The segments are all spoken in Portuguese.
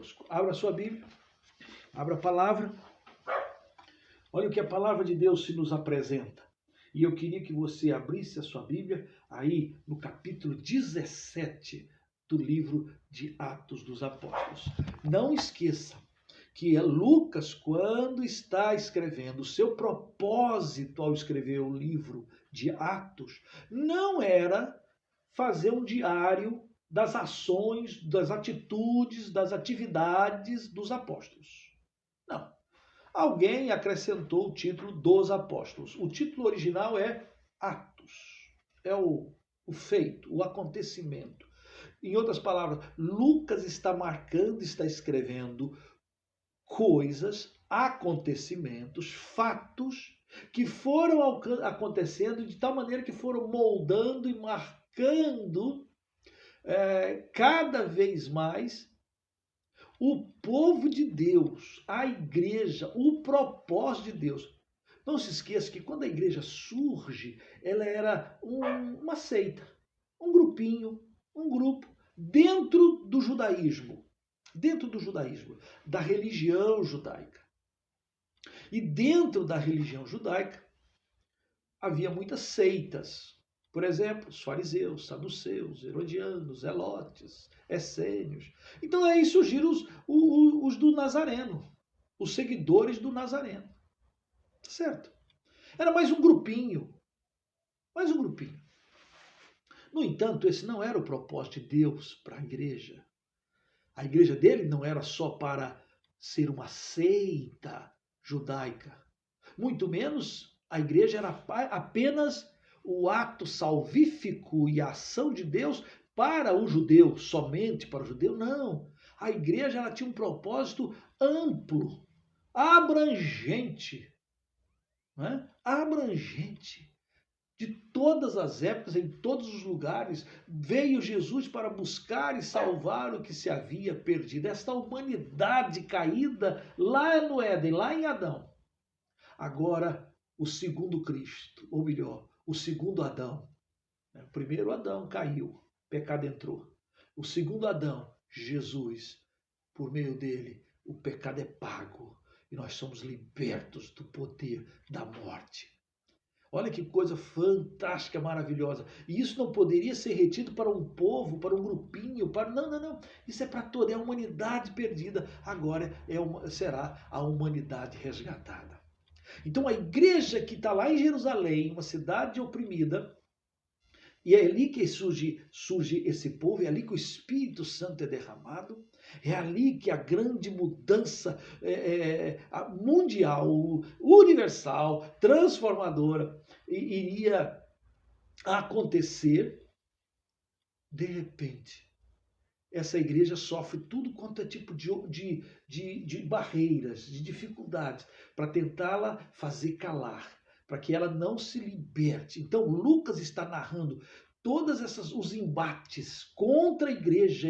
Deus. Abra a sua Bíblia, abra a palavra. Olha o que a palavra de Deus se nos apresenta. E eu queria que você abrisse a sua Bíblia aí no capítulo 17 do livro de Atos dos Apóstolos. Não esqueça que Lucas, quando está escrevendo o seu propósito ao escrever o livro de Atos, não era fazer um diário das ações, das atitudes, das atividades dos apóstolos. Não. Alguém acrescentou o título dos apóstolos. O título original é Atos. É o feito, o acontecimento. Em outras palavras, Lucas está marcando, está escrevendo coisas, acontecimentos, fatos que foram acontecendo de tal maneira que foram moldando e marcando cada vez mais o povo de Deus, a igreja, o propósito de Deus. Não se esqueça que quando a igreja surge, ela era uma seita, um grupinho, um grupo dentro do judaísmo, da religião judaica. E dentro da religião judaica havia muitas seitas. Por exemplo, os fariseus, saduceus, herodianos, zelotes, essênios. Então aí surgiram os do Nazareno, os seguidores do Nazareno. Certo? Era mais um grupinho. Mais um grupinho. No entanto, esse não era o propósito de Deus para a igreja. A igreja dele não era só para ser uma seita judaica. Muito menos a igreja era apenas o ato salvífico e a ação de Deus para o judeu, somente para o judeu. Não. A igreja ela tinha um propósito amplo, abrangente. Não é? Abrangente. De todas as épocas, em todos os lugares, veio Jesus para buscar e salvar o que se havia perdido. Esta humanidade caída lá no Éden, lá em Adão. Agora, o segundo Cristo, ou melhor, o segundo Adão. O primeiro Adão caiu, pecado entrou. O segundo Adão, Jesus, por meio dele, o pecado é pago. E nós somos libertos do poder da morte. Olha que coisa fantástica, maravilhosa. E isso não poderia ser retido para um povo, para um grupinho, para... Não. Isso é para toda a humanidade perdida. Agora será a humanidade resgatada. Então a igreja que está lá em Jerusalém, uma cidade oprimida, e é ali que surge esse povo, é ali que o Espírito Santo é derramado, é ali que a grande mudança mundial, universal, transformadora, iria acontecer. De repente, essa igreja sofre tudo quanto é tipo de barreiras, de dificuldades, para tentá-la fazer calar, para que ela não se liberte. Então, Lucas está narrando todos os embates contra a igreja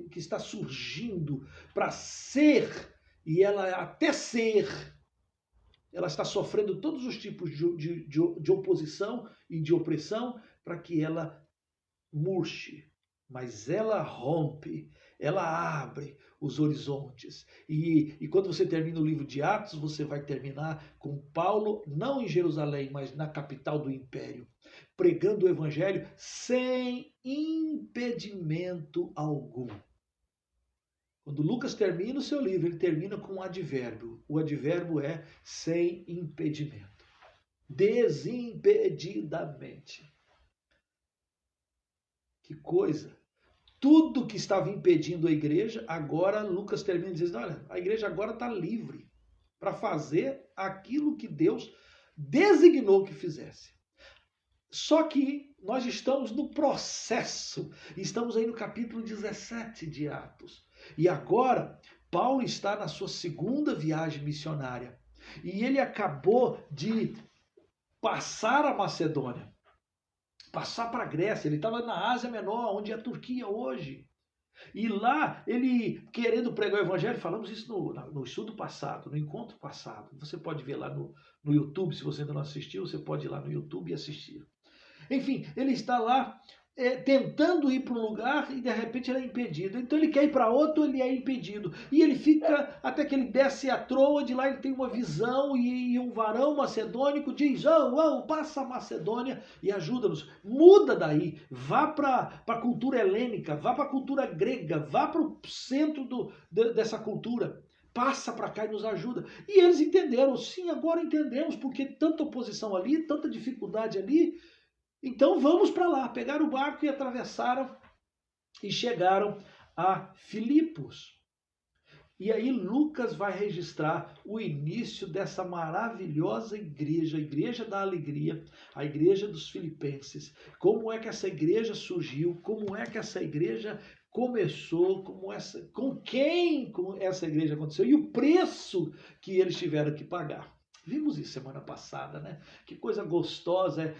que está surgindo para ser, e ela até ser, ela está sofrendo todos os tipos de oposição e de opressão para que ela murche. Mas ela rompe, ela abre os horizontes. E quando você termina o livro de Atos, você vai terminar com Paulo, não em Jerusalém, mas na capital do império, pregando o evangelho sem impedimento algum. Quando Lucas termina o seu livro, ele termina com um advérbio. O advérbio é sem impedimento. Desimpedidamente. Que coisa! Tudo que estava impedindo a igreja, agora Lucas termina dizendo, olha, a igreja agora está livre para fazer aquilo que Deus designou que fizesse. Só que nós estamos no processo, estamos aí no capítulo 17 de Atos. E agora, Paulo está na sua segunda viagem missionária. E ele acabou de passar a Macedônia. Passar para a Grécia, ele estava na Ásia Menor, onde é a Turquia hoje. E lá, ele querendo pregar o evangelho, falamos isso no estudo passado, no encontro passado. Você pode ver lá no YouTube, se você ainda não assistiu, você pode ir lá no YouTube e assistir. Enfim, ele está lá tentando ir para um lugar e de repente ele é impedido. Então ele quer ir para outro, ele é impedido. E ele fica até que ele desce a troa, de lá ele tem uma visão e um varão macedônico diz: passa a Macedônia e ajuda-nos. Muda daí, vá para a cultura helênica, vá para a cultura grega, vá para o centro dessa cultura. Passa para cá e nos ajuda. E eles entenderam, sim, agora entendemos, porque tanta oposição ali, tanta dificuldade ali. Então vamos para lá. Pegaram o barco e atravessaram e chegaram a Filipos. E aí Lucas vai registrar o início dessa maravilhosa igreja, a igreja da alegria, a igreja dos filipenses. Como é que essa igreja surgiu, como é que essa igreja começou, com quem essa igreja aconteceu e o preço que eles tiveram que pagar. Vimos isso semana passada, né? Que coisa gostosa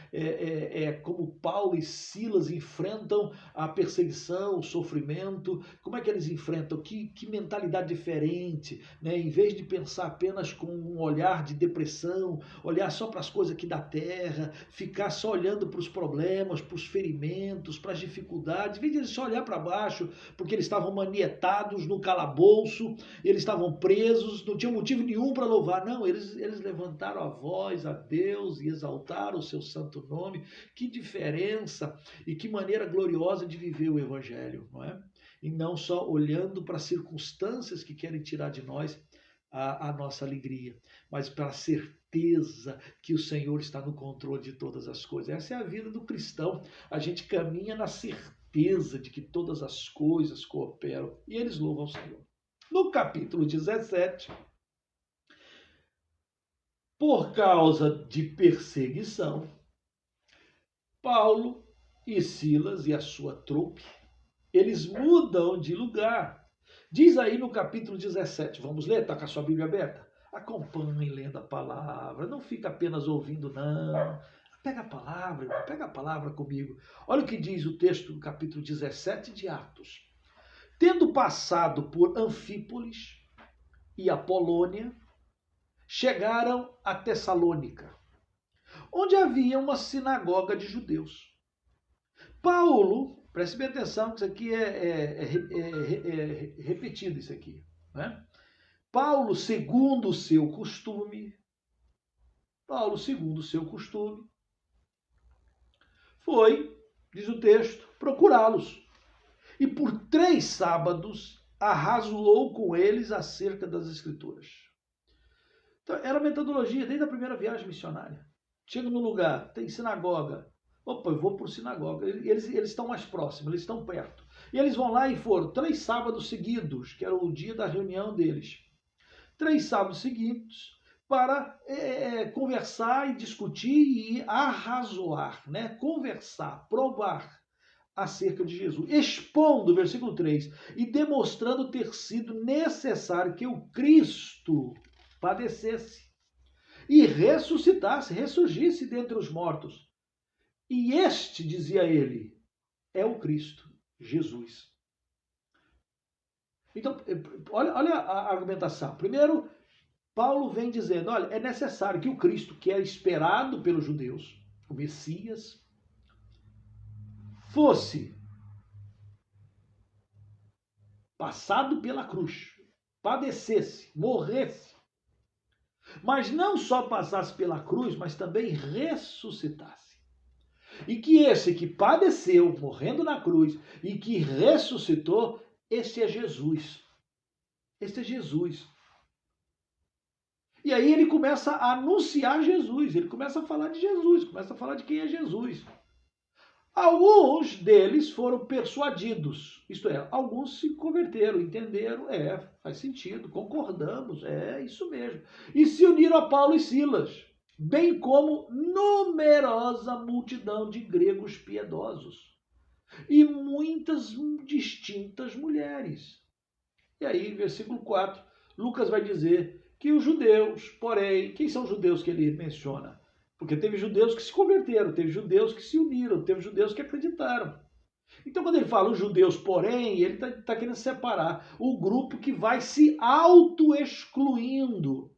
como Paulo e Silas enfrentam a perseguição, o sofrimento. Como é que eles enfrentam? Que mentalidade diferente, né? Em vez de pensar apenas com um olhar de depressão, olhar só para as coisas aqui da terra, ficar só olhando para os problemas, para os ferimentos, para as dificuldades, em vez de eles só olhar para baixo, porque eles estavam manietados no calabouço, eles estavam presos, não tinham motivo nenhum para louvar. Não, eles levantaram a voz a Deus e exaltaram o seu santo nome. Que diferença e que maneira gloriosa de viver o Evangelho, não é? E não só olhando para as circunstâncias que querem tirar de nós a nossa alegria, mas para a certeza que o Senhor está no controle de todas as coisas. Essa é a vida do cristão. A gente caminha na certeza de que todas as coisas cooperam e eles louvam o Senhor. No capítulo 17, por causa de perseguição, Paulo e Silas e a sua trupe, eles mudam de lugar. Diz aí no capítulo 17, vamos ler? Está com a sua Bíblia aberta? Acompanhe lendo a palavra, não fica apenas ouvindo, não. Pega a palavra comigo. Olha o que diz o texto do capítulo 17 de Atos. Tendo passado por Anfípolis e Apolônia, chegaram a Tessalônica, onde havia uma sinagoga de judeus. Paulo, preste bem atenção que isso aqui é repetido, isso aqui, né? Paulo, segundo o seu costume, foi, diz o texto, procurá-los. E por 3 sábados arrazoou com eles acerca das Escrituras. Então, era a metodologia desde a primeira viagem missionária. Chega no lugar, tem sinagoga. Opa, eu vou por sinagoga. Eles estão mais próximos, eles estão perto. E eles vão lá e foram 3 sábados seguidos, que era o dia da reunião deles. 3 sábados seguidos para conversar e discutir e arrazoar, né? Conversar, provar acerca de Jesus, expondo, versículo 3, e demonstrando ter sido necessário que o Cristo padecesse e ressurgisse dentre os mortos. E este, dizia ele, é o Cristo, Jesus. Então, olha a argumentação. Primeiro, Paulo vem dizendo, olha, é necessário que o Cristo, que é esperado pelos judeus, o Messias, fosse passado pela cruz, padecesse, morresse, mas não só passasse pela cruz, mas também ressuscitasse. E que esse que padeceu, morrendo na cruz, e que ressuscitou, esse é Jesus. Esse é Jesus. E aí ele começa a anunciar Jesus, ele começa a falar de Jesus, começa a falar de quem é Jesus. Alguns deles foram persuadidos, isto é, alguns se converteram, entenderam, faz sentido, concordamos, isso mesmo. E se uniram a Paulo e Silas, bem como numerosa multidão de gregos piedosos e muitas distintas mulheres. E aí, versículo 4, Lucas vai dizer que os judeus, porém, quem são os judeus que ele menciona? Porque teve judeus que se converteram, teve judeus que se uniram, teve judeus que acreditaram. Então, quando ele fala os judeus, porém, ele está querendo separar o grupo que vai se auto-excluindo.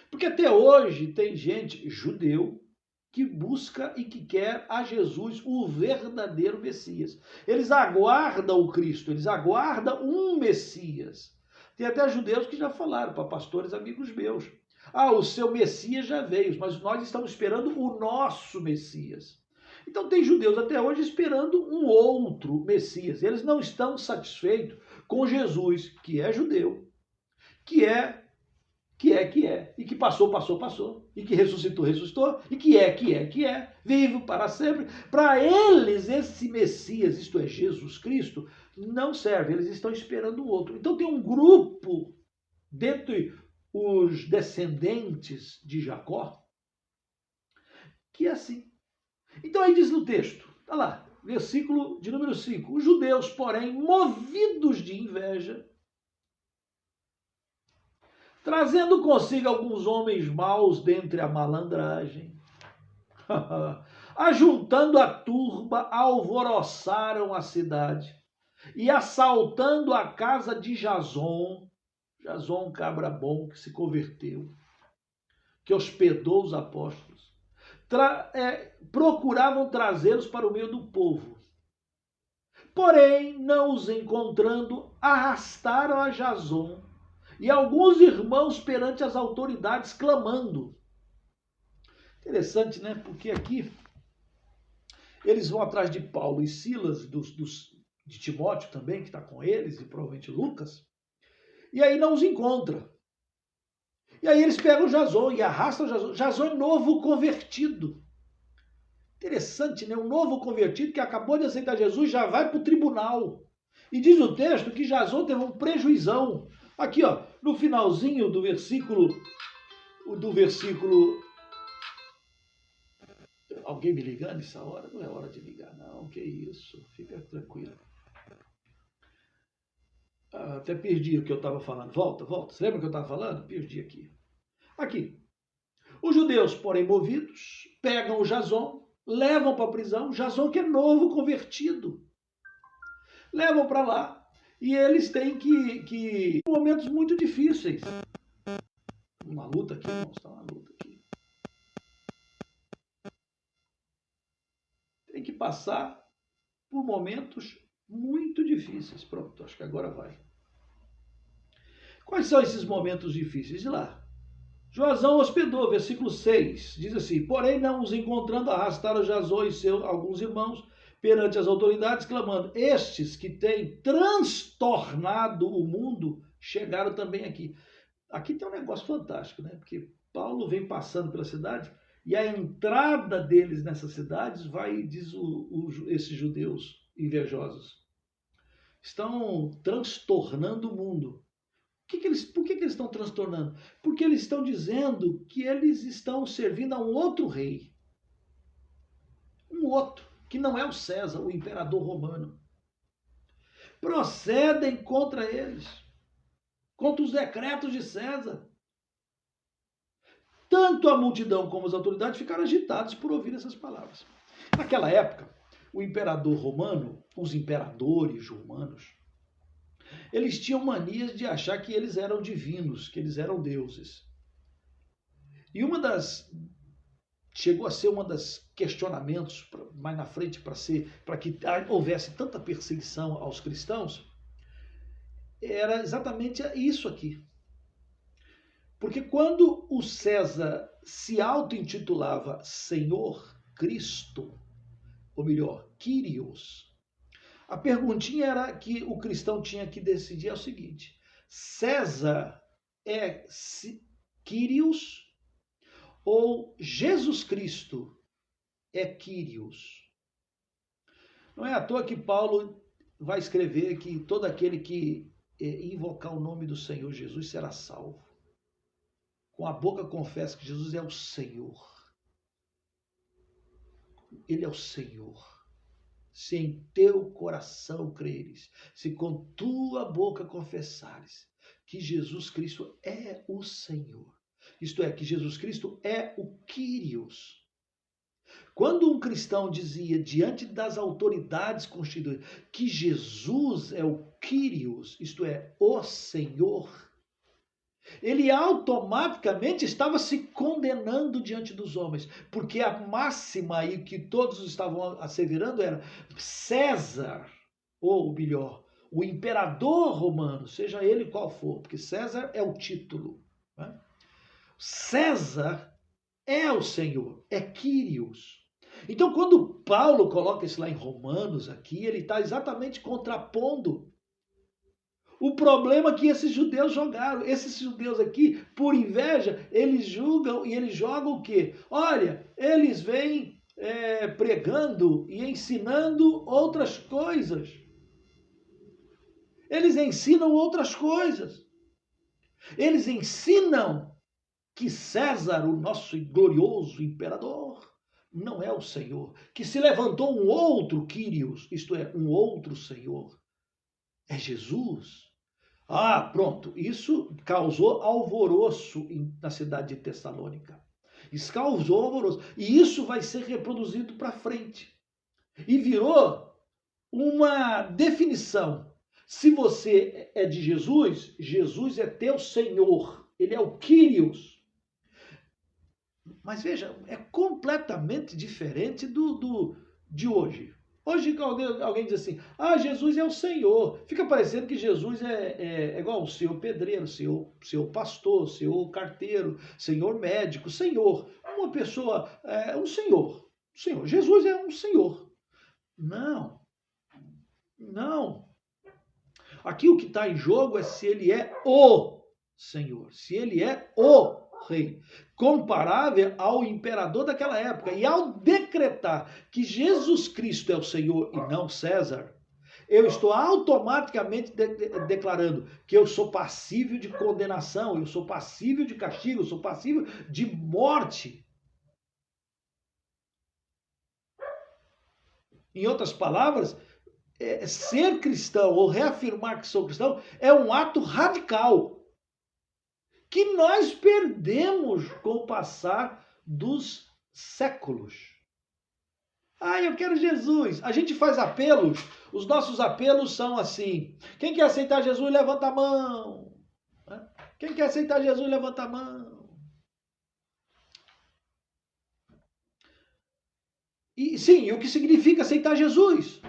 Porque até hoje tem gente, judeu, que busca e que quer a Jesus, o verdadeiro Messias. Eles aguardam o Cristo, eles aguardam um Messias. Tem até judeus que já falaram para pastores amigos meus. O seu Messias já veio, mas nós estamos esperando o nosso Messias. Então tem judeus até hoje esperando um outro Messias. Eles não estão satisfeitos com Jesus, que é judeu, que é, e que passou, e que ressuscitou, e que é, vivo para sempre. Para eles, esse Messias, isto é, Jesus Cristo, não serve, eles estão esperando o outro. Então tem um grupo, dentre os descendentes de Jacó, que é assim. Então aí diz no texto, tá lá, versículo de número 5, os judeus, porém, movidos de inveja, trazendo consigo alguns homens maus dentre a malandragem, ajuntando a turba, alvoroçaram a cidade e assaltando a casa de Jason, um cabra bom que se converteu, que hospedou os apóstolos, procuravam trazê-los para o meio do povo. Porém, não os encontrando, arrastaram a Jason e alguns irmãos perante as autoridades, clamando. Interessante, né? Porque aqui eles vão atrás de Paulo e Silas, de Timóteo também, que está com eles, e provavelmente Lucas, e aí não os encontra. E aí eles pegam Jason e arrastam Jason. Jason é novo convertido. Interessante, né? Um novo convertido que acabou de aceitar Jesus já vai para o tribunal. E diz o texto que Jason teve um prejuizão. Aqui, ó, no finalzinho do versículo. Alguém me ligando nessa hora? Não é hora de ligar, não. Que isso? Fica tranquilo. Até perdi o que eu estava falando. Volta. Você lembra o que eu estava falando? Perdi aqui. Aqui. Os judeus, porém movidos, pegam o Jason, levam para a prisão. Jason, que é novo convertido, levam para lá. E eles têm que momentos muito difíceis. Uma luta aqui, irmãos, está uma luta aqui. Tem que passar por momentos muito difíceis. Pronto, acho que agora vai. Quais são esses momentos difíceis? De lá. Joazão hospedou, versículo 6, diz assim: porém não os encontrando, arrastaram Jason e seus alguns irmãos perante as autoridades, clamando: estes que têm transtornado o mundo chegaram também aqui. Aqui tem um negócio fantástico, né? Porque Paulo vem passando pela cidade e a entrada deles nessas cidades vai, diz esses judeus invejosos, estão transtornando o mundo. Por que eles estão transtornando? Porque eles estão dizendo que eles estão servindo a um outro rei. Um outro, que não é o César, o imperador romano. Procedem contra eles, contra os decretos de César. Tanto a multidão como as autoridades ficaram agitados por ouvir essas palavras. Naquela época, o imperador romano, os imperadores romanos, eles tinham manias de achar que eles eram divinos, que eles eram deuses. E chegou a ser uma das questionamentos mais na frente para que houvesse tanta perseguição aos cristãos, era exatamente isso aqui. Porque quando o César se auto-intitulava Senhor Cristo, ou melhor, Kyrios, a perguntinha era que o cristão tinha que decidir é o seguinte: César é Kyrios ou Jesus Cristo é Kyrios? Não é à toa que Paulo vai escrever que todo aquele que invocar o nome do Senhor Jesus será salvo. Com a boca confessa que Jesus é o Senhor. Ele é o Senhor. Se em teu coração creres, se com tua boca confessares que Jesus Cristo é o Senhor, isto é, que Jesus Cristo é o Kyrios. Quando um cristão dizia diante das autoridades constituídas que Jesus é o Kyrios, isto é, o Senhor, ele automaticamente estava se condenando diante dos homens, porque a máxima aí que todos estavam asseverando era César, ou melhor, o imperador romano, seja ele qual for, porque César é o título, né? César é o Senhor, é Kyrios. Então, quando Paulo coloca isso lá em Romanos, aqui, ele está exatamente contrapondo o problema que esses judeus jogaram. Esses judeus aqui, por inveja, eles julgam e eles jogam o quê? Olha, eles vêm pregando e ensinando outras coisas. Eles ensinam outras coisas. Eles ensinam que César, o nosso glorioso imperador, não é o Senhor. Que se levantou um outro Kyrios, isto é, um outro Senhor. É Jesus. Ah, pronto. Isso causou alvoroço na cidade de Tessalônica. Isso causou alvoroço. E isso vai ser reproduzido para frente. E virou uma definição. Se você é de Jesus, Jesus é teu Senhor. Ele é o Kyrios. Mas veja, é completamente diferente de hoje. Hoje alguém diz assim, Jesus é o Senhor. Fica parecendo que Jesus é igual o senhor pedreiro, senhor pastor, senhor carteiro, senhor médico, senhor. Uma pessoa, um senhor. Jesus é um senhor. Não. Aqui o que está em jogo é se ele é o Senhor, se ele é o Rei, comparável ao imperador daquela época. E ao decretar que Jesus Cristo é o Senhor e não César, eu estou automaticamente declarando que eu sou passível de condenação, eu sou passível de castigo, eu sou passível de morte. Em outras palavras, ser cristão ou reafirmar que sou cristão é um ato radical que nós perdemos com o passar dos séculos. Eu quero Jesus. A gente faz apelos, os nossos apelos são assim. Quem quer aceitar Jesus, levanta a mão. Quem quer aceitar Jesus, levanta a mão. E sim, o que significa aceitar Jesus?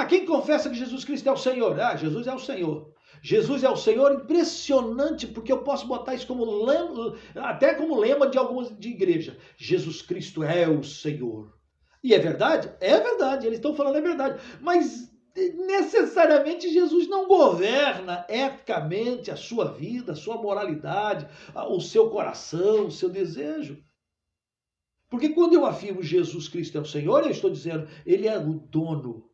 Quem confessa que Jesus Cristo é o Senhor? Jesus é o Senhor. Jesus é o Senhor, impressionante, porque eu posso botar isso como lema, até como lema de algumas de igreja. Jesus Cristo é o Senhor. E é verdade? É verdade, eles estão falando a verdade. Mas necessariamente Jesus não governa eticamente a sua vida, a sua moralidade, o seu coração, o seu desejo. Porque quando eu afirmo Jesus Cristo é o Senhor, eu estou dizendo, ele é o dono.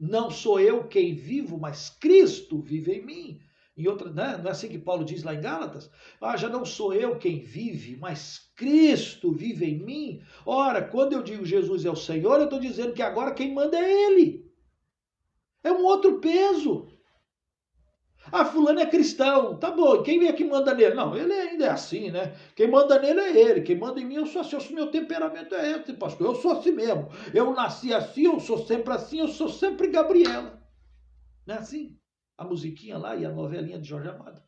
Não sou eu quem vivo, mas Cristo vive em mim. Em outra, né? Não é assim que Paulo diz lá em Gálatas? Já não sou eu quem vive, mas Cristo vive em mim. Ora, quando eu digo Jesus é o Senhor, eu estou dizendo que agora quem manda é Ele. É um outro peso. Fulano é cristão. Tá bom, quem é que manda nele? Não, ele ainda é assim, né? Quem manda nele é ele. Quem manda em mim, eu sou assim. O meu temperamento é esse, pastor. Eu sou assim mesmo. Eu nasci assim, eu sou sempre assim, eu sou sempre Gabriela. Não é assim? A musiquinha lá e a novelinha de Jorge Amado.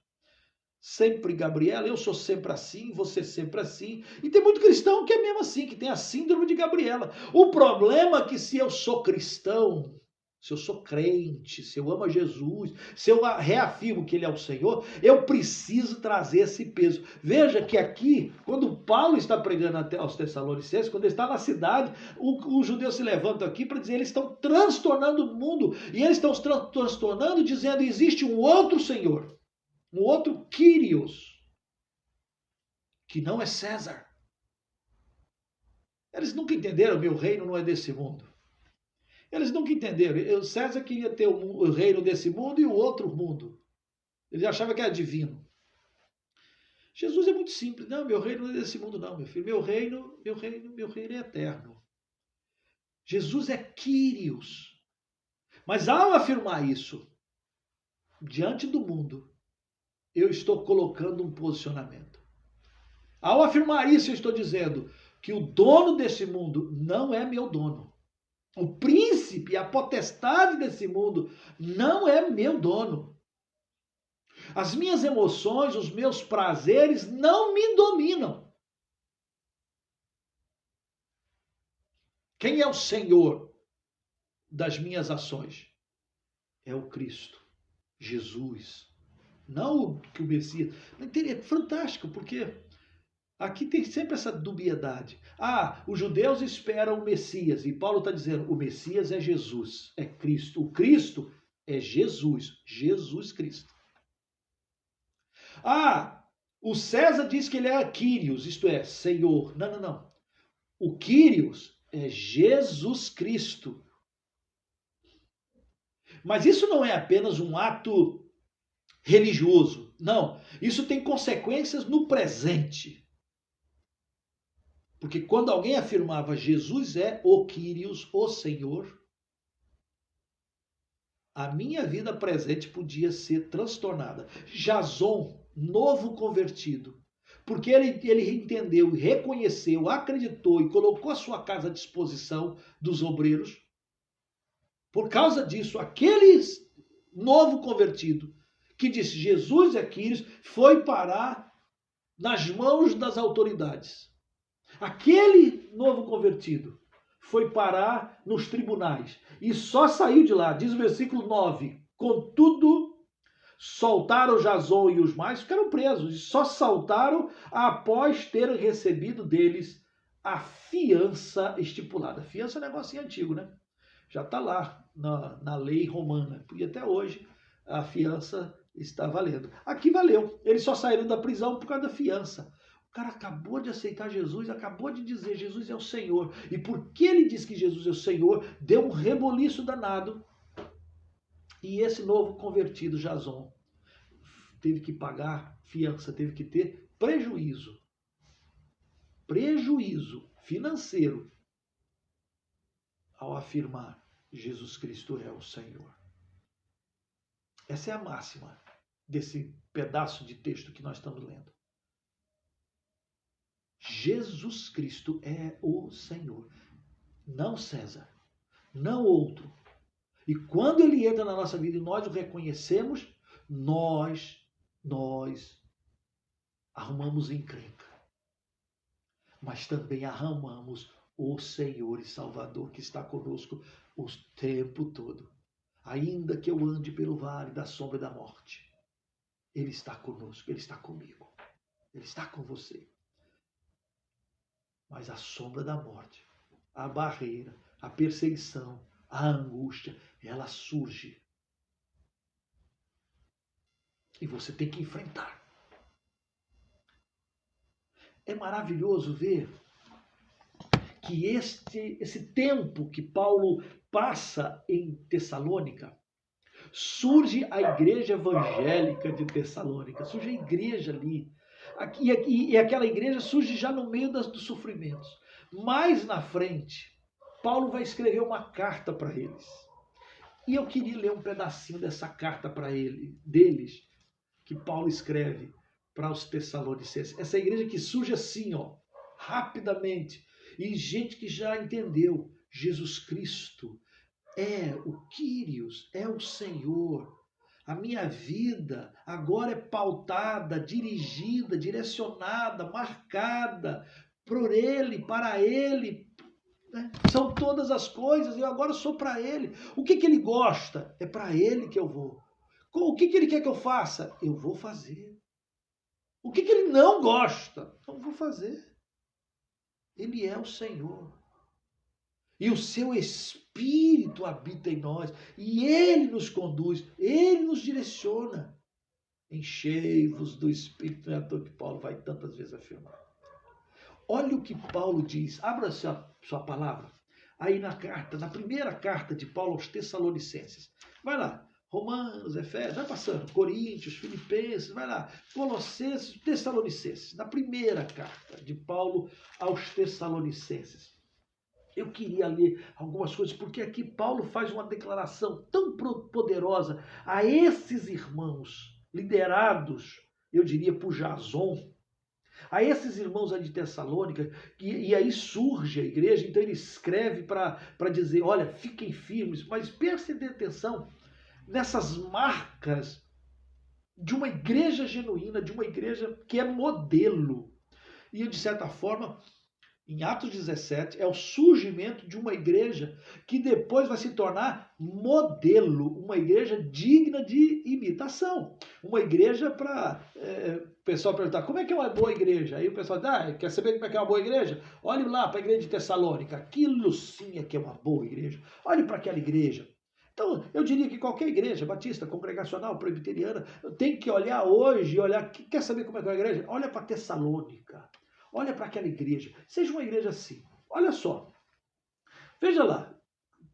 Sempre Gabriela, eu sou sempre assim, você sempre assim. E tem muito cristão que é mesmo assim, que tem a síndrome de Gabriela. O problema é que se eu sou cristão, se eu sou crente, se eu amo a Jesus, se eu reafirmo que Ele é o Senhor, eu preciso trazer esse peso. Veja que aqui, quando Paulo está pregando aos Tessalonicenses, quando ele está na cidade, os judeus se levantam aqui para dizer, eles estão transtornando o mundo, e eles estão transtornando dizendo, existe um outro Senhor, um outro Kyrios, que não é César. Eles nunca entenderam, meu reino não é desse mundo. Eles nunca entenderam. César queria ter o reino desse mundo e o outro mundo. Ele achava que era divino. Jesus é muito simples. Não, meu reino não é desse mundo não, meu filho. Meu reino é eterno. Jesus é Kyrios. Mas ao afirmar isso, diante do mundo, eu estou colocando um posicionamento. Ao afirmar isso, eu estou dizendo que o dono desse mundo não é meu dono. O príncipe, a potestade desse mundo não é meu dono. As minhas emoções, os meus prazeres não me dominam. Quem é o Senhor das minhas ações? É o Cristo, Jesus. Não que o Messias. É fantástico, porque aqui tem sempre essa dubiedade. Os judeus esperam o Messias. E Paulo está dizendo, o Messias é Jesus, é Cristo. O Cristo é Jesus, Jesus Cristo. O César diz que ele é Quírios, isto é, Senhor. Não. O Quírios é Jesus Cristo. Mas isso não é apenas um ato religioso. Não, isso tem consequências no presente. Porque quando alguém afirmava Jesus é o Quírios, o Senhor, a minha vida presente podia ser transtornada. Jason, novo convertido, porque ele entendeu, reconheceu, acreditou e colocou a sua casa à disposição dos obreiros. Por causa disso, aquele novo convertido que disse Jesus é Quírios foi parar nas mãos das autoridades. Aquele novo convertido foi parar nos tribunais e só saiu de lá, diz o versículo 9, contudo, soltaram Jason e os mais, ficaram presos, e só soltaram após terem recebido deles a fiança estipulada. Fiança é um negocinho antigo, né? Já está lá na lei romana, e até hoje a fiança está valendo. Aqui valeu, eles só saíram da prisão por causa da fiança. O cara acabou de aceitar Jesus, acabou de dizer Jesus é o Senhor. E porque ele diz que Jesus é o Senhor, deu um reboliço danado. E esse novo convertido, Jason, teve que pagar fiança, teve que ter prejuízo. Prejuízo financeiro ao afirmar Jesus Cristo é o Senhor. Essa é a máxima desse pedaço de texto que nós estamos lendo. Jesus Cristo é o Senhor, não César, não outro. E quando ele entra na nossa vida e nós o reconhecemos, nós arrumamos encrenca. Mas também arrumamos o Senhor e Salvador que está conosco o tempo todo. Ainda que eu ande pelo vale da sombra da morte, Ele está conosco, Ele está comigo, Ele está com você. Mas a sombra da morte, a barreira, a perseguição, a angústia, ela surge. E você tem que enfrentar. É maravilhoso ver que esse tempo que Paulo passa em Tessalônica, surge a igreja evangélica de Tessalônica, surge a igreja ali. E aquela igreja surge já no meio dos sofrimentos. Mais na frente, Paulo vai escrever uma carta para eles. E eu queria ler um pedacinho dessa carta para deles, que Paulo escreve para os Tessalonicenses. Essa igreja que surge assim, rapidamente. E gente que já entendeu, Jesus Cristo é o Quírios, é o Senhor. A minha vida agora é pautada, dirigida, direcionada, marcada por Ele, para Ele. São todas as coisas, eu agora sou para Ele. O que Ele gosta? É para Ele que eu vou. O que Ele quer que eu faça? Eu vou fazer. O que Ele não gosta? Eu vou fazer. Ele é o Senhor. E o seu Espírito habita em nós. E Ele nos conduz. Ele nos direciona. Enchei-vos do Espírito. Não é à toa que Paulo vai tantas vezes afirmar. Olha o que Paulo diz. Abra sua palavra. Aí na primeira carta de Paulo aos Tessalonicenses. Vai lá. Romanos, Efésios, vai passando. Coríntios, Filipenses, vai lá. Colossenses, Tessalonicenses. Na primeira carta de Paulo aos Tessalonicenses. Eu queria ler algumas coisas, porque aqui Paulo faz uma declaração tão poderosa a esses irmãos, liderados, eu diria, por Jason, a esses irmãos ali de Tessalônica, e aí surge a igreja, então ele escreve para dizer, olha, fiquem firmes, mas prestem atenção nessas marcas de uma igreja genuína, de uma igreja que é modelo. E, de certa forma, em Atos 17, é o surgimento de uma igreja que depois vai se tornar modelo, uma igreja digna de imitação. Uma igreja para o pessoal perguntar como é que é uma boa igreja. Aí o pessoal diz, quer saber como é que é uma boa igreja? Olhe lá para a igreja de Tessalônica, aquilo sim é que é uma boa igreja. Olhe para aquela igreja. Então, eu diria que qualquer igreja, batista, congregacional, presbiteriana, tem que olhar hoje, quer saber como é que é a igreja? Olha para Tessalônica. Olha para aquela igreja. Seja uma igreja assim. Olha só. Veja lá.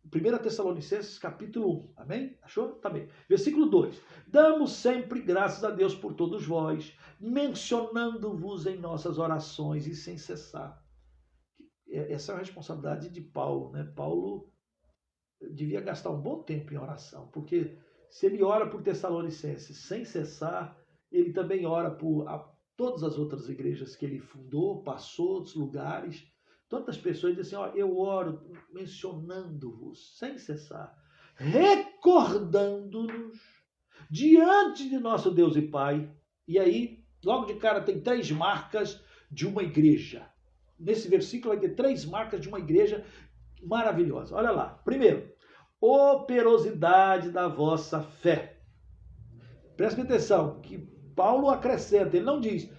1 Tessalonicenses, capítulo 1. Amém? Achou? Tá bem. Versículo 2. Damos sempre graças a Deus por todos vós, mencionando-vos em nossas orações e sem cessar. Essa é a responsabilidade de Paulo, né? Paulo devia gastar um bom tempo em oração, porque se ele ora por Tessalonicenses sem cessar, ele também ora por todas as outras igrejas que ele fundou, passou, outros lugares. Tantas pessoas dizem assim, eu oro mencionando-vos sem cessar, recordando-nos diante de nosso Deus e Pai. E aí, logo de cara, tem 3 marcas de uma igreja. Nesse versículo vai ter 3 marcas de uma igreja maravilhosa. Olha lá. Primeiro, operosidade da vossa fé. Presta atenção, que Paulo acrescenta, ele não diz,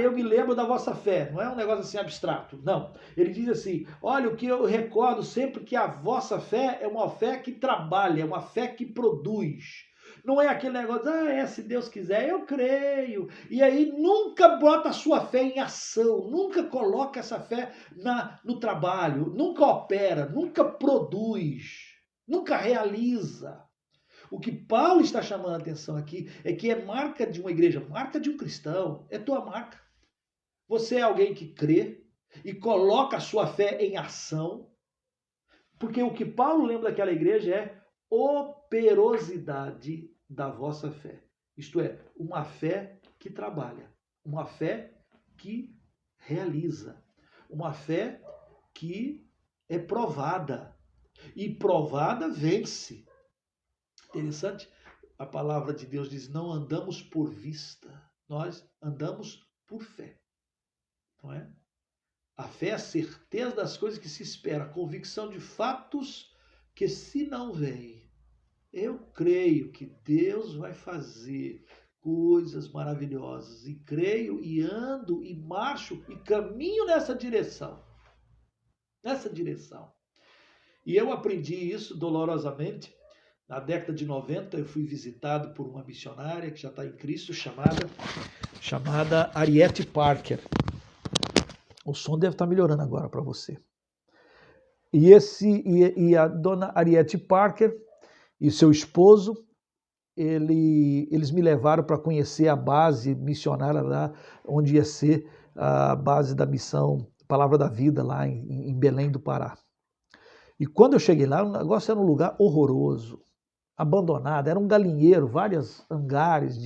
eu me lembro da vossa fé, não é um negócio assim abstrato, não. Ele diz assim, olha, o que eu recordo sempre que a vossa fé é uma fé que trabalha, é uma fé que produz. Não é aquele negócio, se Deus quiser, eu creio. E aí nunca bota a sua fé em ação, nunca coloca essa fé no trabalho, nunca opera, nunca produz, nunca realiza. O que Paulo está chamando a atenção aqui é que é marca de uma igreja, marca de um cristão, é tua marca. Você é alguém que crê e coloca a sua fé em ação, porque o que Paulo lembra daquela igreja é operosidade da vossa fé. Isto é, uma fé que trabalha, uma fé que realiza, uma fé que é provada. E provada vence. Interessante, a palavra de Deus diz, não andamos por vista, nós andamos por fé. Não é? A fé é a certeza das coisas que se espera, a convicção de fatos que se não veem. Eu creio que Deus vai fazer coisas maravilhosas e creio e ando e marcho e caminho nessa direção. Nessa direção. E eu aprendi isso dolorosamente. Na década de 90, eu fui visitado por uma missionária que já está em Cristo, chamada Ariete Parker. O som deve estar melhorando agora para você. E a dona Ariete Parker e seu esposo, eles me levaram para conhecer a base missionária lá, onde ia ser a base da missão Palavra da Vida, lá em Belém do Pará. E quando eu cheguei lá, o negócio era um lugar horroroso, abandonado, era um galinheiro, vários hangares,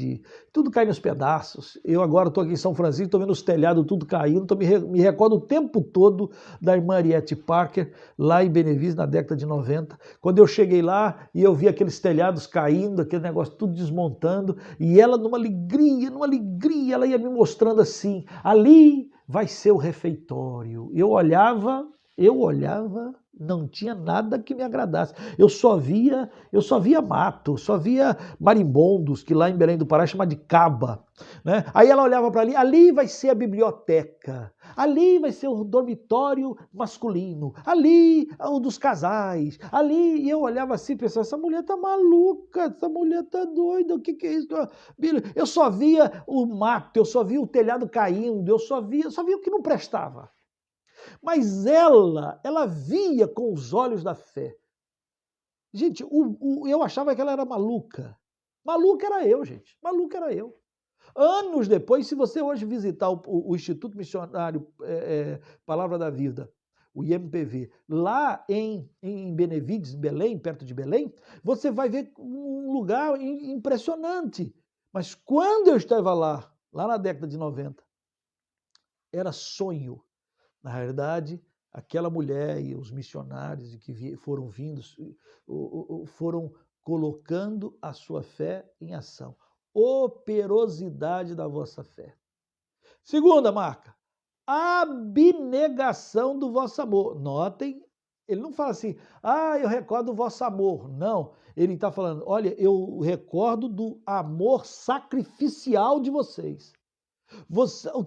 tudo caindo nos pedaços. Eu agora estou aqui em São Francisco, estou vendo os telhados tudo caindo, me recordo o tempo todo da irmã Ariete Parker, lá em Benevides, na década de 90, quando eu cheguei lá e eu vi aqueles telhados caindo, aquele negócio tudo desmontando, e ela numa alegria, ela ia me mostrando assim, ali vai ser o refeitório. Eu olhava, não tinha nada que me agradasse. Eu só via mato, só via marimbondos, que lá em Belém do Pará chama de caba. Né? Aí ela olhava para ali vai ser a biblioteca, ali vai ser o dormitório masculino, ali o dos casais, ali. E eu olhava assim e pensava, essa mulher tá maluca, essa mulher tá doida, o que é isso? Eu só via o mato, eu só via o telhado caindo, eu só via o que não prestava. Mas ela via com os olhos da fé. Gente, eu achava que ela era maluca. Maluca era eu, gente. Maluca era eu. Anos depois, se você hoje visitar o Instituto Missionário Palavra da Vida, o IMPV, lá em Benevides, Belém, perto de Belém, você vai ver um lugar impressionante. Mas quando eu estava lá na década de 90, era sonho. Na realidade, aquela mulher e os missionários que foram vindos foram colocando a sua fé em ação. operosidade da vossa fé. Segunda marca, abnegação do vosso amor. Notem, ele não fala assim, eu recordo do vosso amor. Não, ele está falando, olha, eu recordo do amor sacrificial de vocês.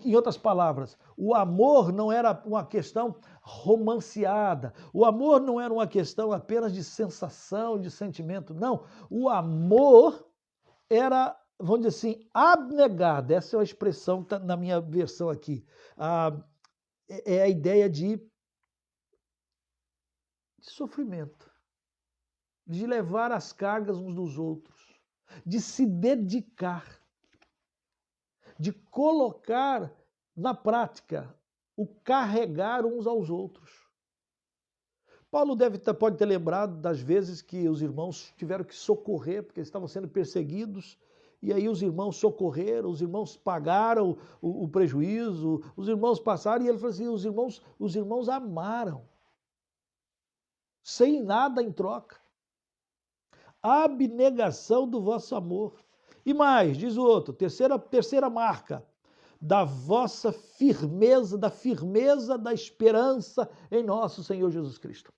Em outras palavras, o amor não era uma questão romanceada, o amor não era uma questão apenas de sensação, de sentimento, não. O amor era, vamos dizer assim, abnegado. Essa é a expressão que está na minha versão aqui. É a ideia de sofrimento, de levar as cargas uns dos outros, de se dedicar, de colocar na prática o carregar uns aos outros. Paulo pode ter lembrado das vezes que os irmãos tiveram que socorrer, porque eles estavam sendo perseguidos, e aí os irmãos socorreram, os irmãos pagaram o prejuízo, os irmãos passaram, e ele falou assim, os irmãos amaram, sem nada em troca. Abnegação do vosso amor. E mais, diz o outro, terceira marca, da vossa firmeza, da firmeza da esperança em nosso Senhor Jesus Cristo.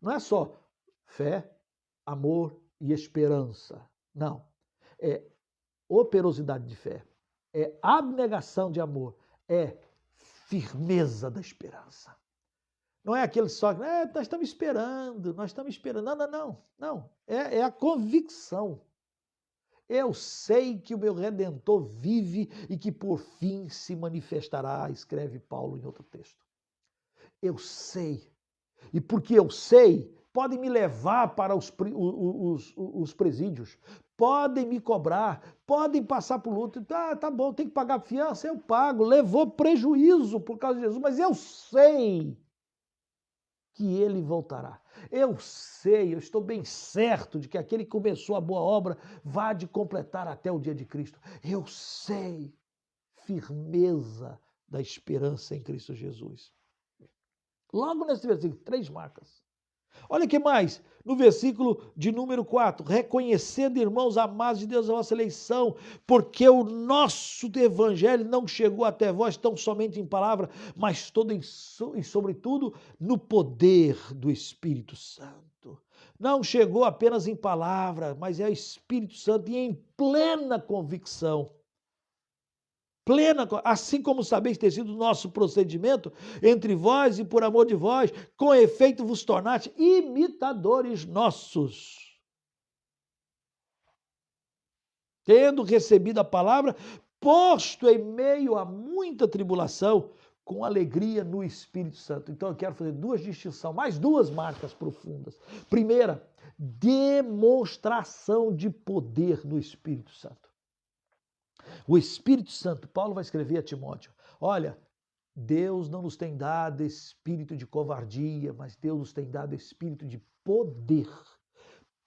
Não é só fé, amor e esperança. Não. É operosidade de fé, é abnegação de amor, é firmeza da esperança. Não é aquele só, nós estamos esperando. Não. É a convicção. Eu sei que o meu Redentor vive e que por fim se manifestará, escreve Paulo em outro texto. Eu sei. E porque eu sei, podem me levar para os presídios, podem me cobrar, podem passar por luta. Tá bom, tem que pagar fiança, eu pago. Levou prejuízo por causa de Jesus, mas eu sei que ele voltará. Eu sei, eu estou bem certo de que aquele que começou a boa obra vai de completar até o dia de Cristo. Eu sei, firmeza da esperança em Cristo Jesus. Logo nesse versículo, 3 marcas. Olha o que mais, no versículo de número 4, reconhecendo, irmãos amados de Deus, a vossa eleição, porque o nosso evangelho não chegou até vós tão somente em palavra, mas todo e sobretudo no poder do Espírito Santo. Não chegou apenas em palavra, mas é o Espírito Santo e em plena convicção. Assim como sabeis ter sido o nosso procedimento entre vós e por amor de vós, com efeito vos tornaste imitadores nossos. Tendo recebido a palavra, posto em meio a muita tribulação, com alegria no Espírito Santo. Então eu quero fazer 2 distinções, mais 2 marcas profundas. Primeira, demonstração de poder no Espírito Santo. O Espírito Santo, Paulo vai escrever a Timóteo, olha, Deus não nos tem dado espírito de covardia, mas Deus nos tem dado espírito de poder.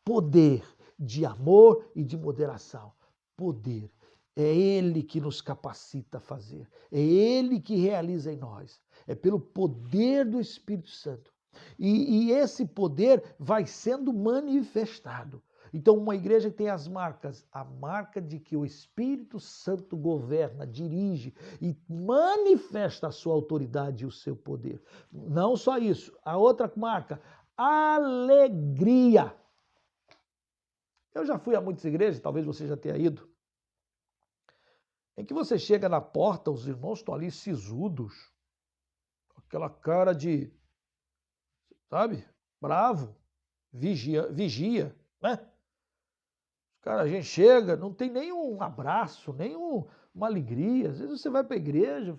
Poder de amor e de moderação. Poder. É Ele que nos capacita a fazer. É Ele que realiza em nós. É pelo poder do Espírito Santo. E esse poder vai sendo manifestado. Então, uma igreja que tem as marcas, a marca de que o Espírito Santo governa, dirige e manifesta a sua autoridade e o seu poder. Não só isso, a outra marca, alegria. Eu já fui a muitas igrejas, talvez você já tenha ido, em que você chega na porta, os irmãos estão ali sisudos, aquela cara de, sabe, bravo, vigia, né? Cara, a gente chega, não tem nenhum abraço, nenhuma alegria. Às vezes você vai para a igreja,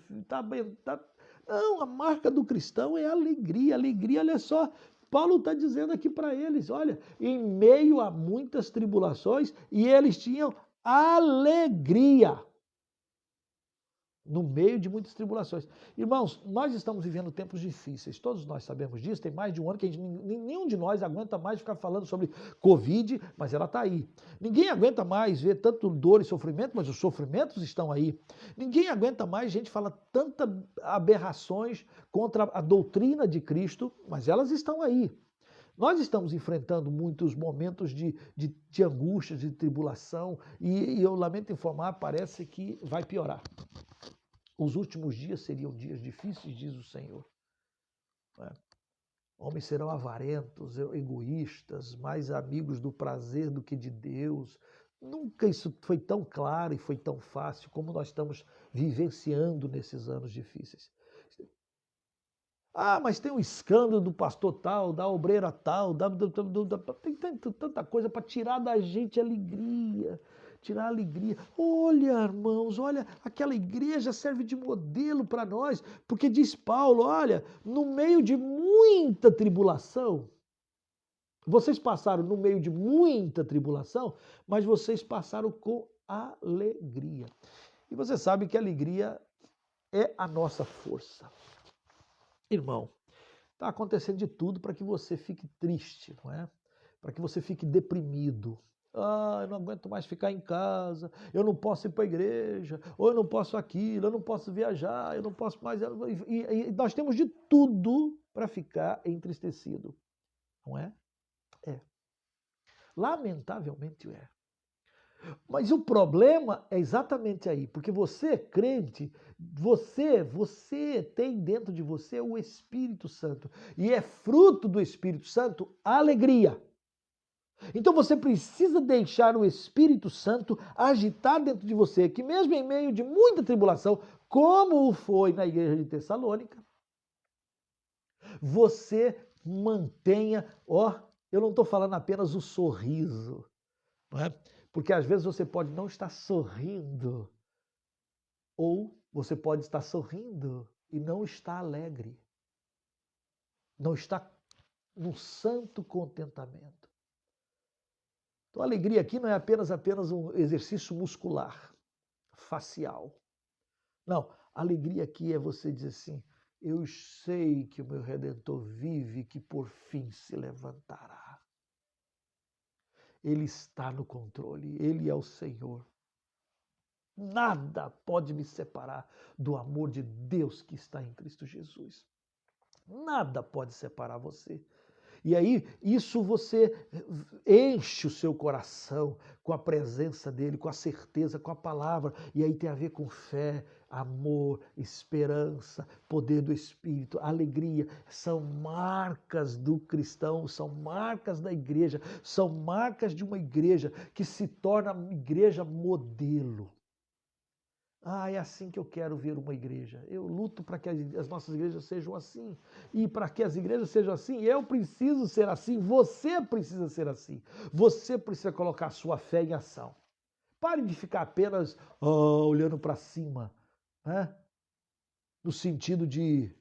Não, a marca do cristão é alegria. Alegria, olha só, Paulo está dizendo aqui para eles, olha, em meio a muitas tribulações, e eles tinham alegria. No meio de muitas tribulações. Irmãos, nós estamos vivendo tempos difíceis, todos nós sabemos disso, tem mais de um ano que nenhum de nós aguenta mais ficar falando sobre Covid, mas ela está aí. Ninguém aguenta mais ver tanto dor e sofrimento, mas os sofrimentos estão aí. Ninguém aguenta mais gente falar tantas aberrações contra a doutrina de Cristo, mas elas estão aí. Nós estamos enfrentando muitos momentos de angústia, de tribulação, e eu lamento informar, parece que vai piorar. Os últimos dias seriam dias difíceis, diz o Senhor. Homens serão avarentos, egoístas, mais amigos do prazer do que de Deus. Nunca isso foi tão claro e foi tão fácil como nós estamos vivenciando nesses anos difíceis. Ah, mas tem um escândalo do pastor tal, da obreira tal, tem tanta coisa para tirar da gente a alegria. Tirar a alegria. Olha, irmãos, olha, aquela igreja serve de modelo para nós, porque diz Paulo, olha, no meio de muita tribulação, vocês passaram no meio de muita tribulação, mas vocês passaram com alegria. E você sabe que a alegria é a nossa força. Irmão, está acontecendo de tudo para que você fique triste, não é? Para que você fique deprimido. Ah, eu não aguento mais ficar em casa, eu não posso ir para a igreja, ou eu não posso aquilo, eu não posso viajar, eu não posso mais. E nós temos de tudo para ficar entristecido, não é? É. Lamentavelmente é. Mas o problema é exatamente aí, porque você, crente, você tem dentro de você o Espírito Santo, e é fruto do Espírito Santo a alegria. Então você precisa deixar o Espírito Santo agitar dentro de você, que mesmo em meio de muita tribulação, como foi na igreja de Tessalônica, você mantenha, eu não estou falando apenas o sorriso, não é? Porque às vezes você pode não estar sorrindo, ou você pode estar sorrindo e não estar alegre, não está no santo contentamento. Então a alegria aqui não é apenas um exercício muscular, facial. Não, a alegria aqui é você dizer assim, eu sei que o meu Redentor vive, que por fim se levantará. Ele está no controle, Ele é o Senhor. Nada pode me separar do amor de Deus que está em Cristo Jesus. Nada pode separar você. E aí, isso você enche o seu coração com a presença dele, com a certeza, com a palavra. E aí tem a ver com fé, amor, esperança, poder do Espírito, alegria. São marcas do cristão, são marcas da igreja, são marcas de uma igreja que se torna uma igreja modelo. Ah, é assim que eu quero ver uma igreja. Eu luto para que as nossas igrejas sejam assim. E para que as igrejas sejam assim, eu preciso ser assim. Você precisa ser assim. Você precisa colocar a sua fé em ação. Pare de ficar apenas olhando para cima, né? No sentido de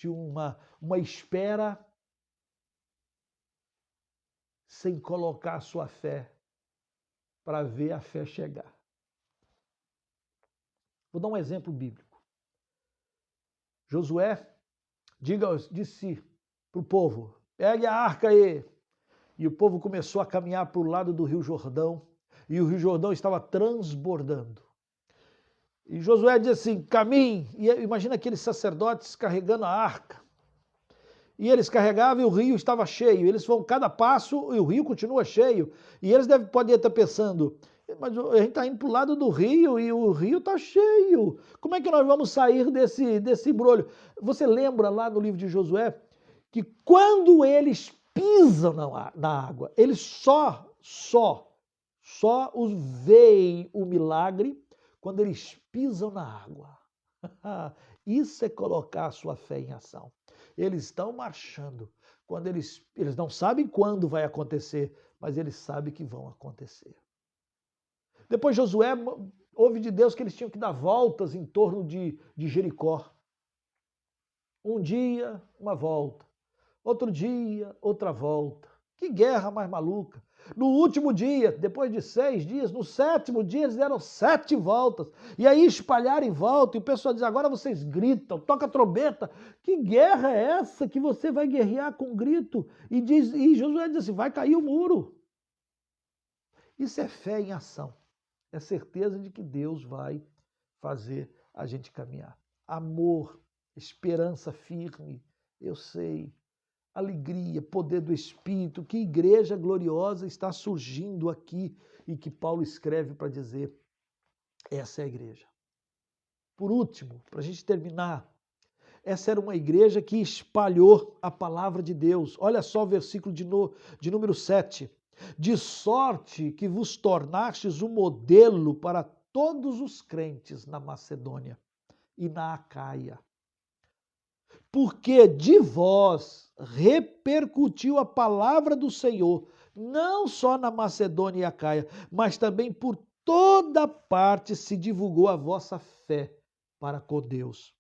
uma espera sem colocar a sua fé para ver a fé chegar. Vou dar um exemplo bíblico. Josué disse para o povo, pegue a arca aí. E o povo começou a caminhar para o lado do Rio Jordão, e o Rio Jordão estava transbordando. E Josué disse assim, caminhe. E imagina aqueles sacerdotes carregando a arca. E eles carregavam e o rio estava cheio. Eles vão cada passo e o rio continua cheio. E eles podem estar pensando, mas a gente está indo para o lado do rio e o rio está cheio. Como é que nós vamos sair desse brolho? Você lembra lá no livro de Josué que quando eles pisam na água, eles só os veem o milagre quando eles pisam na água. Isso é colocar a sua fé em ação. Eles estão marchando. Quando eles não sabem quando vai acontecer, mas eles sabem que vão acontecer. Depois Josué ouve de Deus que eles tinham que dar voltas em torno de Jericó. Um dia, uma volta. Outro dia, outra volta. Que guerra mais maluca. No último dia, depois de 6 dias, no 7º dia, eles deram 7 voltas. E aí espalharam em volta, e o pessoal diz, agora vocês gritam, toca a trombeta. Que guerra é essa que você vai guerrear com grito? E Josué diz assim, vai cair o muro. Isso é fé em ação. É certeza de que Deus vai fazer a gente caminhar. Amor, esperança firme, eu sei. alegria, poder do Espírito, que igreja gloriosa está surgindo aqui e que Paulo escreve para dizer, essa é a igreja. Por último, para a gente terminar, essa era uma igreja que espalhou a palavra de Deus. Olha só o versículo de número 7. De sorte que vos tornastes um modelo para todos os crentes na Macedônia e na Acaia. Porque de vós repercutiu a palavra do Senhor, não só na Macedônia e Acaia, mas também por toda parte se divulgou a vossa fé para com Deus.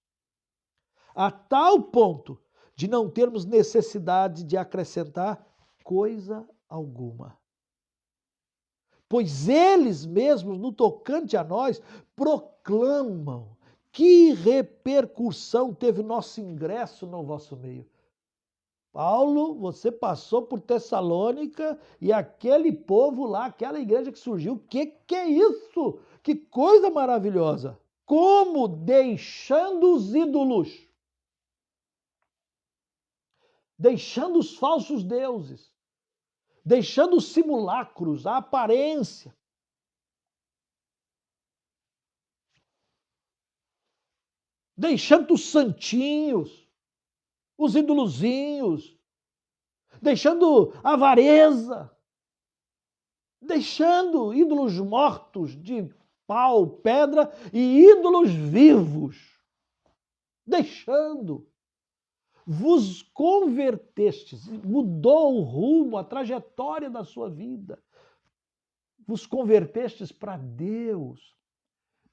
A tal ponto de não termos necessidade de acrescentar coisa alguma. Pois eles mesmos, no tocante a nós, proclamam que repercussão teve nosso ingresso no vosso meio. Paulo, você passou por Tessalônica e aquele povo lá, aquela igreja que surgiu, que é isso? Que coisa maravilhosa! Como deixando os ídolos, deixando os falsos deuses, deixando os simulacros, a aparência, deixando os santinhos, os ídolozinhos, deixando a avareza, deixando ídolos mortos de pau, pedra e ídolos vivos, deixando. Vos convertestes, mudou o rumo, a trajetória da sua vida. Vos convertestes para Deus,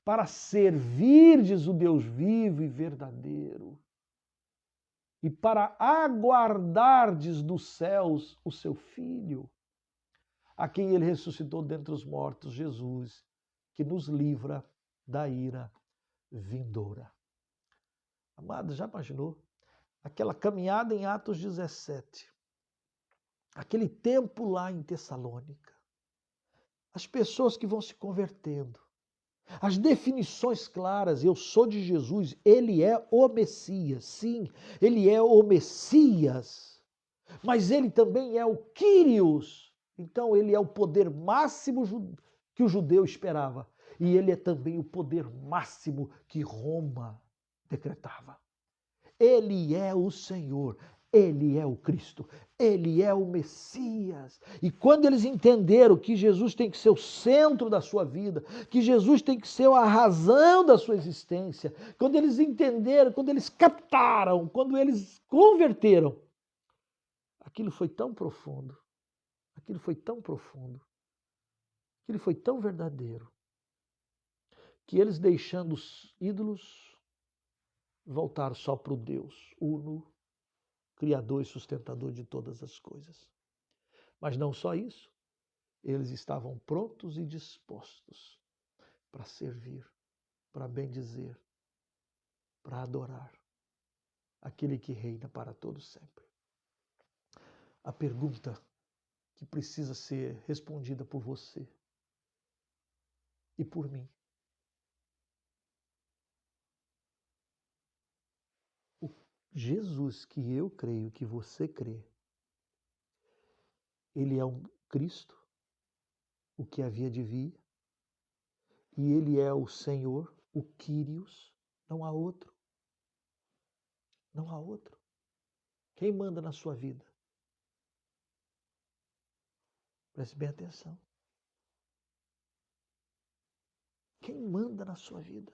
para servirdes o Deus vivo e verdadeiro, e para aguardardes dos céus o seu Filho, a quem ele ressuscitou dentre os mortos, Jesus, que nos livra da ira vindoura. Amado, já imaginou? Aquela caminhada em Atos 17, aquele tempo lá em Tessalônica, as pessoas que vão se convertendo, as definições claras, eu sou de Jesus, ele é o Messias, sim, ele é o Messias, mas ele também é o Kyrios, então ele é o poder máximo que o judeu esperava, e ele é também o poder máximo que Roma decretava. Ele é o Senhor, ele é o Cristo, ele é o Messias. E quando eles entenderam que Jesus tem que ser o centro da sua vida, que Jesus tem que ser a razão da sua existência, quando eles entenderam, quando eles captaram, quando eles converteram, aquilo foi tão profundo, aquilo foi tão profundo, aquilo foi tão verdadeiro, que eles deixando os ídolos, voltaram só para o Deus uno, Criador e sustentador de todas as coisas. Mas não só isso, eles estavam prontos e dispostos para servir, para bendizer, para adorar aquele que reina para todos sempre. A pergunta que precisa ser respondida por você e por mim: o Jesus que eu creio, que você crê, ele é um Cristo, o que havia de vir, e ele é o Senhor, o Kyrios, não há outro. Não há outro. Quem manda na sua vida? Preste bem atenção. Quem manda na sua vida?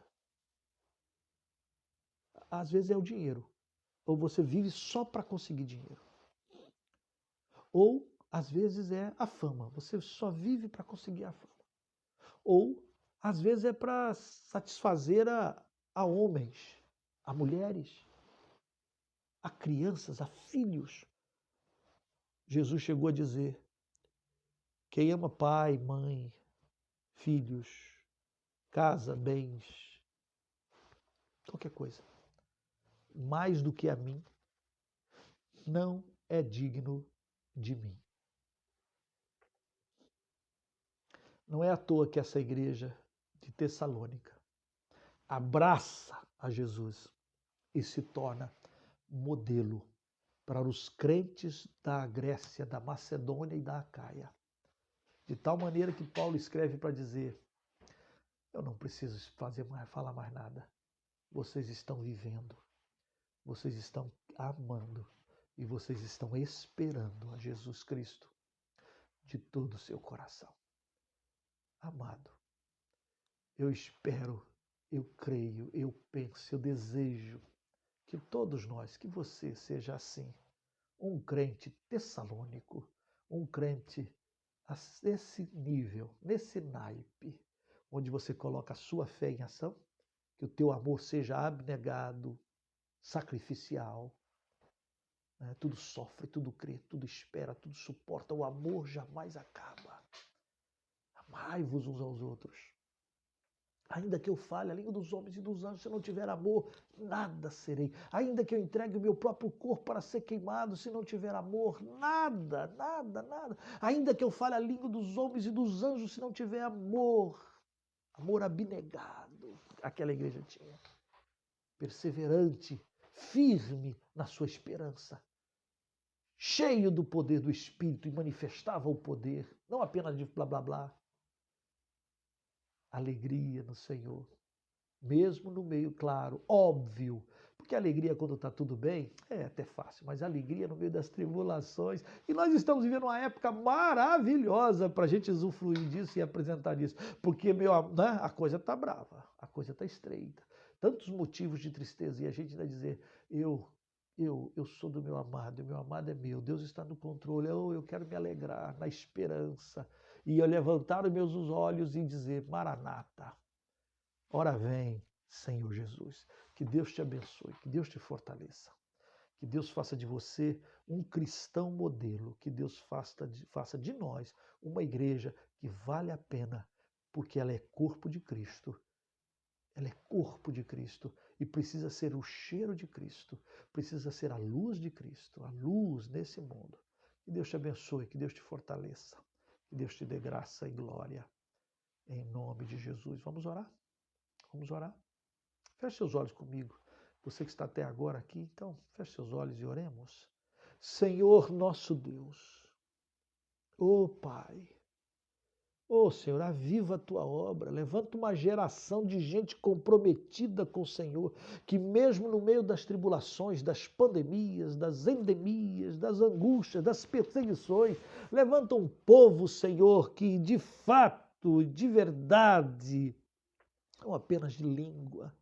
Às vezes é o dinheiro. Ou você vive só para conseguir dinheiro. Ou, às vezes, é a fama. Você só vive para conseguir a fama. Ou, às vezes, é para satisfazer a homens, a mulheres, a crianças, a filhos. Jesus chegou a dizer: quem ama pai, mãe, filhos, casa, bens, qualquer coisa, mais do que a mim, não é digno de mim. Não é à toa que essa igreja de Tessalônica abraça a Jesus e se torna modelo para os crentes da Grécia, da Macedônia e da Acaia. De tal maneira que Paulo escreve para dizer: eu não preciso falar mais nada. Vocês estão vivendo, vocês estão amando e vocês estão esperando a Jesus Cristo de todo o seu coração. Amado, eu espero, eu creio, eu penso, eu desejo que todos nós, que você seja assim, um crente tessalônico, um crente nesse nível, nesse naipe, onde você coloca a sua fé em ação, que o teu amor seja abnegado, sacrificial, né? Tudo sofre, tudo crê, tudo espera, tudo suporta, o amor jamais acaba. Amai-vos uns aos outros. Ainda que eu fale a língua dos homens e dos anjos, se não tiver amor, nada serei. Ainda que eu entregue o meu próprio corpo para ser queimado, se não tiver amor, nada, nada, nada. Ainda que eu fale a língua dos homens e dos anjos, se não tiver amor, amor abnegado, aquela igreja tinha, perseverante, firme na sua esperança, cheio do poder do Espírito e manifestava o poder, não apenas de blá blá blá. Alegria no Senhor, mesmo no meio, claro, óbvio, porque a alegria quando está tudo bem é até fácil, mas a alegria no meio das tribulações, e nós estamos vivendo uma época maravilhosa para a gente usufruir disso e apresentar isso, porque né, a coisa está brava, a coisa está estreita, tantos motivos de tristeza, e a gente vai dizer, eu sou do meu amado, e meu amado é meu, Deus está no controle, eu quero me alegrar na esperança, e eu levantar os meus olhos e dizer, Maranata, ora vem, Senhor Jesus. Que Deus te abençoe, que Deus te fortaleça, que Deus faça de você um cristão modelo, que Deus faça de nós uma igreja que vale a pena, porque ela é corpo de Cristo. Ela é corpo de Cristo e precisa ser o cheiro de Cristo, precisa ser a luz de Cristo, a luz nesse mundo. Que Deus te abençoe, que Deus te fortaleça. Que Deus te dê graça e glória. Em nome de Jesus. Vamos orar? Vamos orar? Feche seus olhos comigo. Você que está até agora aqui, então, feche seus olhos e oremos. Senhor nosso Deus, ó Pai, ó Senhor, aviva a tua obra, levanta uma geração de gente comprometida com o Senhor, que mesmo no meio das tribulações, das pandemias, das endemias, das angústias, das perseguições, levanta um povo, Senhor, que de fato, de verdade, não apenas de língua,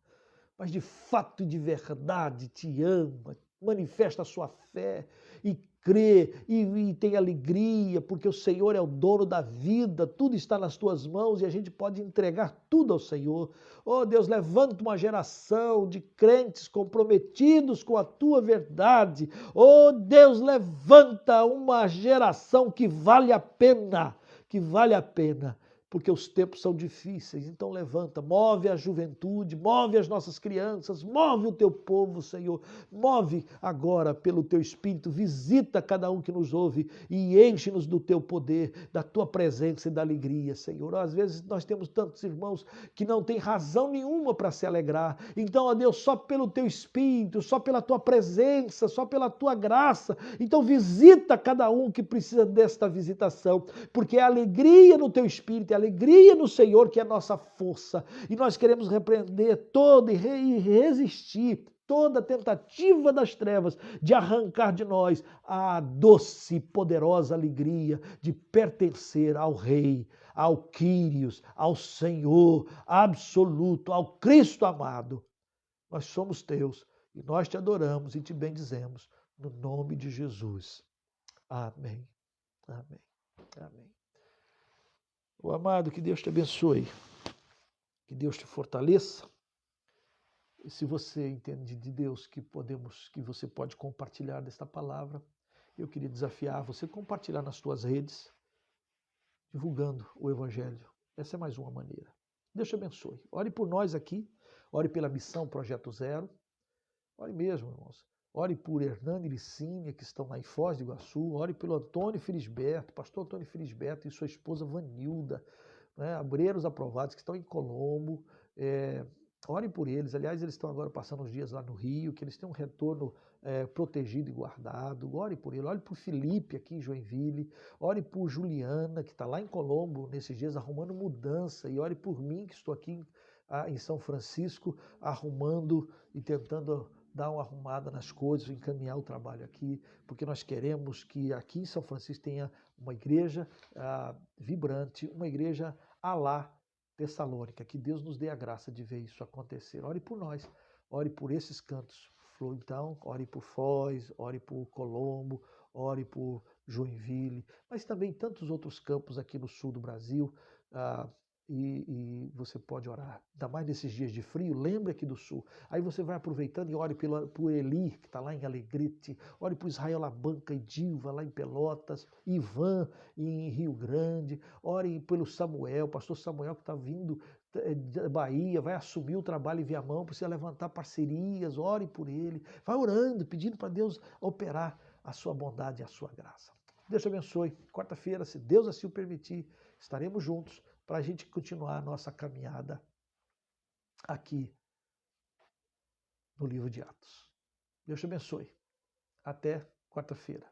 mas de fato e de verdade te ama, manifesta a sua fé e crê e tem alegria, porque o Senhor é o dono da vida, tudo está nas tuas mãos e a gente pode entregar tudo ao Senhor. Oh Deus, levanta uma geração de crentes comprometidos com a tua verdade. Oh Deus, levanta uma geração que vale a pena, porque os tempos são difíceis. Então levanta, move a juventude, move as nossas crianças, move o teu povo, Senhor. Move agora pelo teu Espírito, visita cada um que nos ouve e enche-nos do teu poder, da tua presença e da alegria, Senhor. Às vezes nós temos tantos irmãos que não têm razão nenhuma para se alegrar. Então, ó Deus, só pelo teu Espírito, só pela tua presença, só pela tua graça. Então visita cada um que precisa desta visitação, porque é alegria no teu Espírito, é alegria no Senhor que é a nossa força. E nós queremos repreender toda e resistir toda tentativa das trevas de arrancar de nós a doce e poderosa alegria de pertencer ao Rei, ao Quírios, ao Senhor absoluto, ao Cristo amado. Nós somos teus e nós te adoramos e te bendizemos no nome de Jesus. Amém. Amém. Amém. O amado, que Deus te abençoe, que Deus te fortaleça. E se você entende de Deus que você pode compartilhar desta palavra, eu queria desafiar você a compartilhar nas suas redes, divulgando o Evangelho. Essa é mais uma maneira. Deus te abençoe. Ore por nós aqui, ore pela Missão Projeto Zero, ore mesmo, irmãos. Ore por Hernani e Licínia, que estão lá em Foz do Iguaçu. Ore pelo Antônio Felisberto, pastor Antônio Felisberto e sua esposa Vanilda, né? Obreiros aprovados que estão em Colombo. Ore por eles. Aliás, eles estão agora passando uns dias lá no Rio, que eles tenham um retorno protegido e guardado. Ore por ele. Ore por Felipe aqui em Joinville. Ore por Juliana, que está lá em Colombo nesses dias arrumando mudança. E ore por mim, que estou aqui em São Francisco, arrumando e tentando dar uma arrumada nas coisas, encaminhar o trabalho aqui, porque nós queremos que aqui em São Francisco tenha uma igreja vibrante, uma igreja à la Tessalônica, que Deus nos dê a graça de ver isso acontecer. Ore por nós, ore por esses cantos. Então, ore por Foz, ore por Colombo, ore por Joinville, mas também tantos outros campos aqui no sul do Brasil. E você pode orar, ainda mais nesses dias de frio, lembre aqui do sul. Aí você vai aproveitando e ore por Eli, que está lá em Alegrete, ore por Israel Labanca e Dilva, lá em Pelotas, Ivan em Rio Grande, ore pelo Samuel, pastor Samuel que está vindo da Bahia, vai assumir o trabalho em Viamão, precisa levantar parcerias, ore por ele, vai orando, pedindo para Deus operar a sua bondade e a sua graça. Deus te abençoe. Quarta-feira, se Deus assim o permitir, estaremos juntos para a gente continuar a nossa caminhada aqui no livro de Atos. Deus te abençoe. Até quarta-feira.